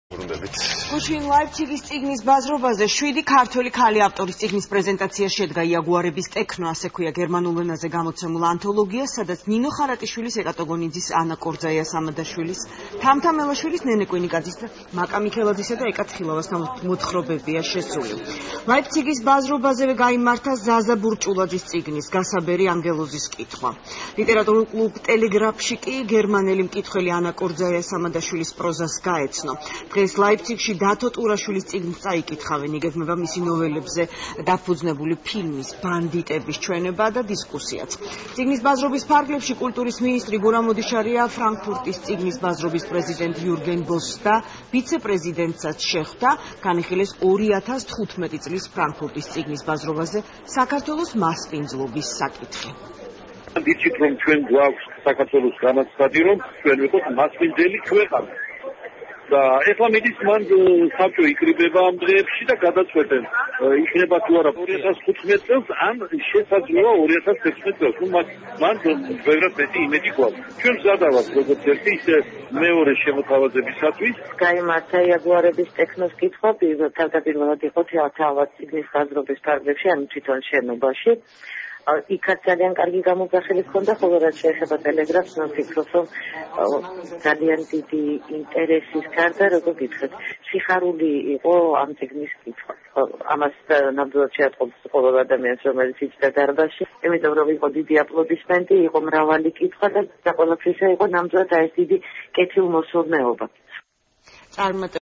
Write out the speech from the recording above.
გუშინ ლაიფციგის წიგნის ბაზრობაზე 7 ქართველი ქალი ავტორის წიგნის პრეზენტაცია შედგა. იაგუარების ტექნო, ასე ქვია გერმანულ ენაზე გამოცემულ ანთოლოგია, სადაც ნინო ხარატიშვილის, ეკა ტოგონიძის, ანა კორძაიას ამადაშვილის, თამთა მელაშვილის, ნენე კვინიკაძის და მაკა მიქელაძისა და ეკა თხილავას მოთხრობებია შესული. ლაიფციგის ბაზრობაზევე გაიმართა ზაზა ბურჭულაძის წიგნის გასაბერი ანგელოზის კითხვა. ლიტერატურულ კლუბ ტელეგრაფში კი გერმანელი მკითხველი ანა კორძაიას ამადაშვილის პროზას გაეცნო. დღეს ლაიფციგში დათო ტურაშვილის წიგნს წაიკითხავენ, იგეგმება მისი ნოველებზე დაფუძნებული ფილმის ბანდიტების ჩვენება და დისკუსიაც. წიგნის ბაზრობის ფარგლებში კულტურის მინისტრი გურამ ოდიშარია, ფრანკფურტის წიგნის ბაზრობის პრეზიდენტ იურგენ ბოსს და ვიცე-პრეზიდენტსაც შეხვდა, განიხილეს 2015 წლის ფრანკფურტის წიგნის ბაზრობაზე საქართველოს მასპინძლობის საკითხი. ვიცით რომ ჩვენ გვაქვს საქართველოს განაცხადი რომ ჩვენ ვიყოთ მასპინძელი ქვეყანა. და ეხლა მიდის მან საბჭო იკრიბება ამ დღეებში და გადაწყვეტენ იქნება თუ არა 2015 წელს ან შესაძლოა 2016 წელს. მან ბევრად მეტი იმედი გვაქვს. ჩვენ მზადავართ როგორც ერთი ისე მეორე შემოთავაზებისათვის. გაიმართა იაგუარების ტექნოს კითხვა, თავდაპირველად იყო თავად წიგნის ბაზრობის ფარგლებში, ანუ თვითონ შენობაში. იქაც ძალიან კარგი გამოძახილი ჰქონდა, ხოლო რაც შეეხება ტელეგრაფს, ვფიქრობ, რომ ძალიან დიდი ინტერესის გარდა, როგორ გითხრათ, სიხარული იყო ამ წიგნის კითხვა. ამას ნამდვილად შეატყობს ყოველ ადამიანს, რომელიც იჯდა დარბაზში, იმიტომ რომ იყო დიდი აპლოდისმენტი, იყო მრავალი კითხვა და ყველაფრისა იყო ნამდვილად ეს დიდი კეთილმოსურნეობა.